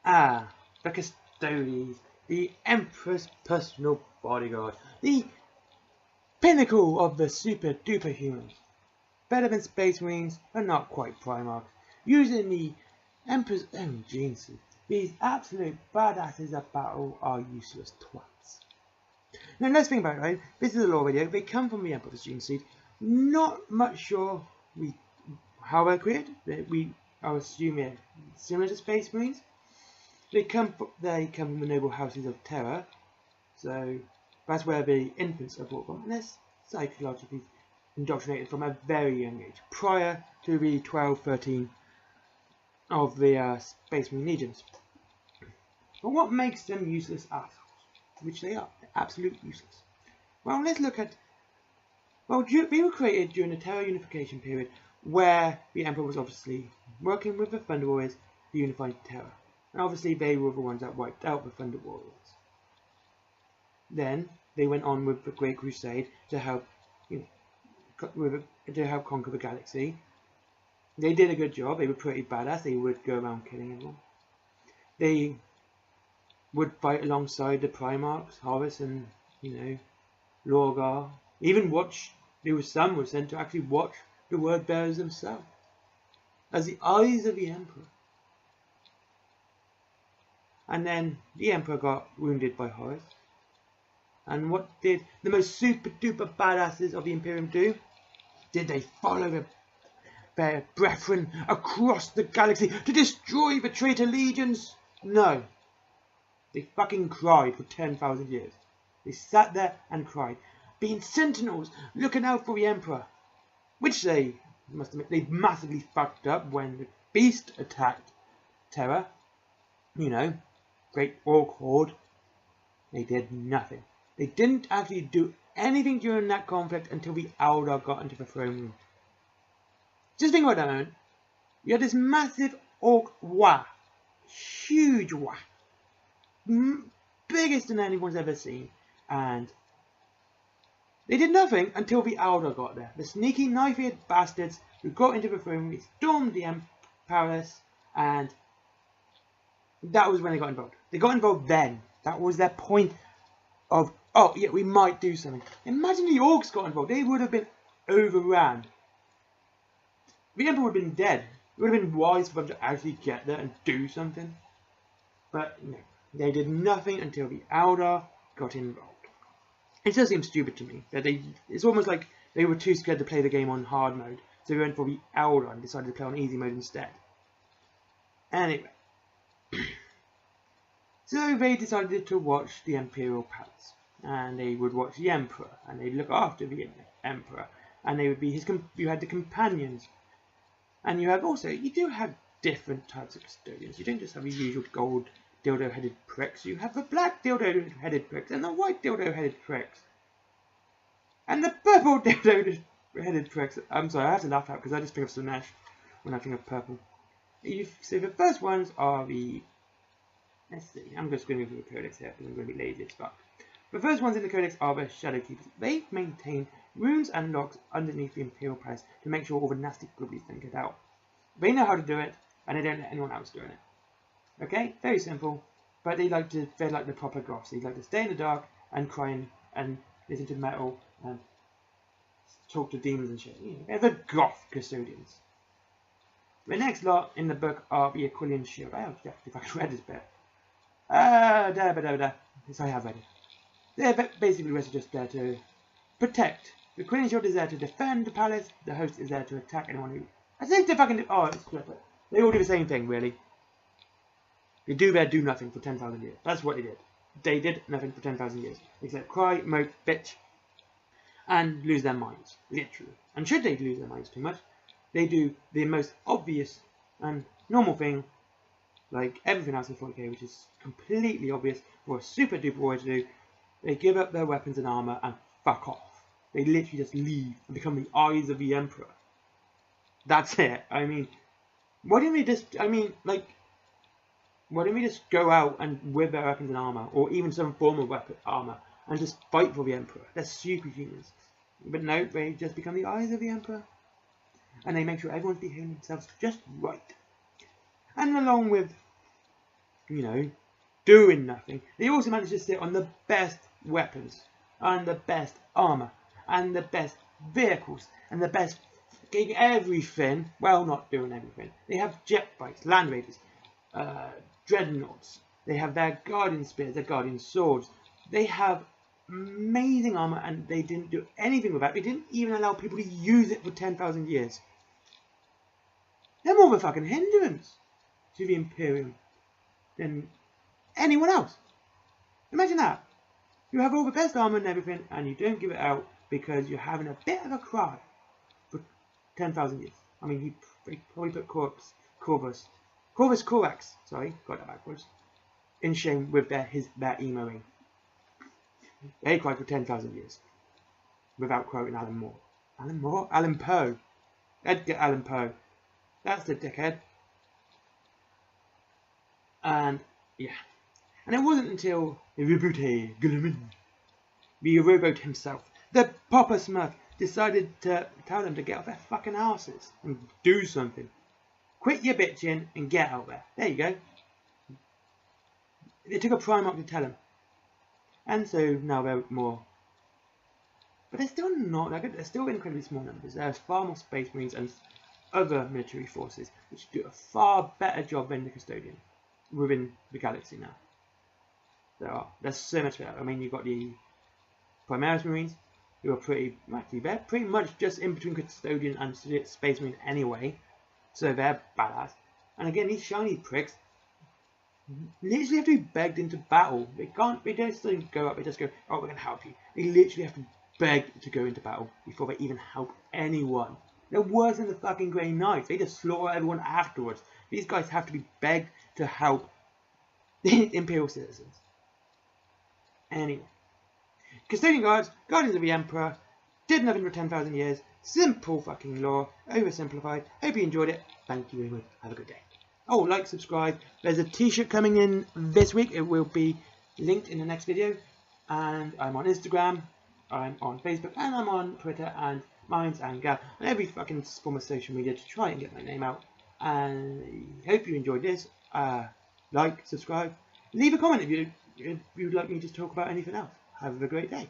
Ah, the Custodes, the Emperor's personal bodyguard, the pinnacle of the super duper humans. Better than Space Marines, but not quite Primarchs. Using the Emperor's own gene suit, these absolute badasses of battle are useless twats. Now let's think about it, right? This is a lore video. They come from the Emperor's gene suit. Not much sure how they're created. I assume they're similar to Space Marines. They come from the noble houses of Terra, so that's where the infants are brought from, and they're psychologically indoctrinated from a very young age, prior to the 12-13 of the Space Marine legions. But what makes them useless assholes? Which they are, they're absolutely useless. Well, let's look at. Well, they were created during the Terra unification period, where the Emperor was obviously working with the Thunder Warriors to unify Terra. And obviously they were the ones that wiped out the Thunder Warriors. Then they went on with the Great Crusade to help, to help conquer the galaxy. They did a good job. They were pretty badass. They would go around killing everyone. They would fight alongside the Primarchs, Horus and Lorgar. Even watch. There were some were sent to actually watch the word bearers themselves as the eyes of the Emperor. And then the Emperor got wounded by Horus. And what did the most super duper badasses of the Imperium do? Did they follow their brethren across the galaxy to destroy the traitor legions? No. They fucking cried for 10,000 years. They sat there and cried, being sentinels looking out for the Emperor. Which they must admit they massively fucked up when the Beast attacked Terra. Great Orc Horde. They did nothing. They didn't actually do anything during that conflict until the Eldar got into the throne room. Just think about that moment. You had this massive Orc Wa. Huge Wa. Biggest than anyone's ever seen. And they did nothing until the Eldar got there. The sneaky, knife-eared bastards who got into the throne room, they stormed the palace, and that was when they got involved. They got involved then. That was their point of, oh yeah, we might do something. Imagine the Orcs got involved. They would have been overran. The Emperor would have been dead. It would have been wise for them to actually get there and do something. But no, they did nothing until the Eldar got involved. It does seem stupid to me that it's almost like they were too scared to play the game on hard mode, so they went for the Eldar and decided to play on easy mode instead. Anyway, so they decided to watch the Imperial Palace, and they would watch the Emperor, and they'd look after the Emperor, and they would be his. You had the companions, and you do have different types of custodians. You don't just have the usual gold dildo-headed pricks. You have the black dildo-headed pricks and the white dildo-headed pricks. And the purple dildo-headed pricks. I'm sorry, I have to laugh out because I just think of Slanesh when I think of purple. So the first ones are the... Let's see, I'm just going to go through the codex here because I'm going to be lazy as fuck. The first ones in the codex are the Shadow Keepers. They maintain rooms and locks underneath the Imperial Palace to make sure all the nasty grubbies don't get out. They know how to do it, and they don't let anyone else doing it. Okay, very simple, but they're like the proper goths. They like to stay in the dark and cry and listen to metal and talk to demons and shit. They're the goth custodians. The next lot in the book are the Aquilian Shield. I have to fucking read this bit. Yes, I have read it. They're basically just there to protect. The Aquilian Shield is there to defend the palace. The host is there to attack anyone who. I think they fucking. Oh, it's perfect. They all do the same thing, really. They do nothing for 10,000 years. That's what they did. They did nothing for 10,000 years. Except cry, mope, bitch, and lose their minds. Literally. And should they lose their minds too much, they do the most obvious and normal thing, like everything else in 40k, which is completely obvious for a super duper warrior to do. They give up their weapons and armor and fuck off. They literally just leave and become the eyes of the Emperor. That's it. I mean, why didn't they just, why don't we just go out and with their weapons and armor, or even some form of weapon armor, and just fight for the Emperor? They're superhumans. But no, they just become the eyes of the Emperor. And they make sure everyone's behaving themselves just right. And along with you know, doing nothing. They also managed to sit on the best weapons, and the best armour, and the best vehicles, and the best getting everything. Well, not doing everything. They have jet bikes, land raiders, dreadnoughts. They have their guardian spears, their guardian swords. They have amazing armour, and they didn't do anything with that. They didn't even allow people to use it for 10,000 years. They're more of a fucking hindrance to the Imperium than anyone else. Imagine that. You have all the best armour and everything, and you don't give it out because you're having a bit of a cry for 10,000 years. I mean, he probably put Corvus Corax, sorry, got that backwards, in shame with their emoing. They cried for 10,000 years without quoting Alan Moore. Alan Moore? Alan Poe. Edgar Allan Poe. That's the dickhead. And yeah. And it wasn't until the rowboat himself, the Papa Smurf, decided to tell them to get off their fucking asses and do something. Quit your bitching and get out there. There you go. It took a Primarch to tell him. And so now they're more. But they're still not that good. They're still incredibly small numbers. There's far more Space Marines and other military forces which do a far better job than the Custodian within the galaxy now. There's so much better. I mean, you've got the Primaris Marines, who are they're pretty much just in between Custodian and Space Marine anyway. So they're badass. And again, these shiny pricks literally have to be begged into battle. They don't just go up, they just go, oh, we're going to help you. They literally have to beg to go into battle before they even help anyone. They're worse than the fucking Grey Knights. They just slaughter everyone afterwards. These guys have to be begged to help the Imperial citizens. Anyway. Custodian Guards, Guardians of the Emperor, did nothing for 10,000 years. Simple fucking lore, oversimplified. Hope you enjoyed it. Thank you very much. Have a good day. Oh, like, subscribe. There's a t-shirt coming in this week. It will be linked in the next video. And I'm on Instagram, I'm on Facebook, and I'm on Twitter, and mine's Angar, and every fucking form of social media to try and get my name out. And I hope you enjoyed this. Like, subscribe, leave a comment if you'd like me to talk about anything else. Have a great day.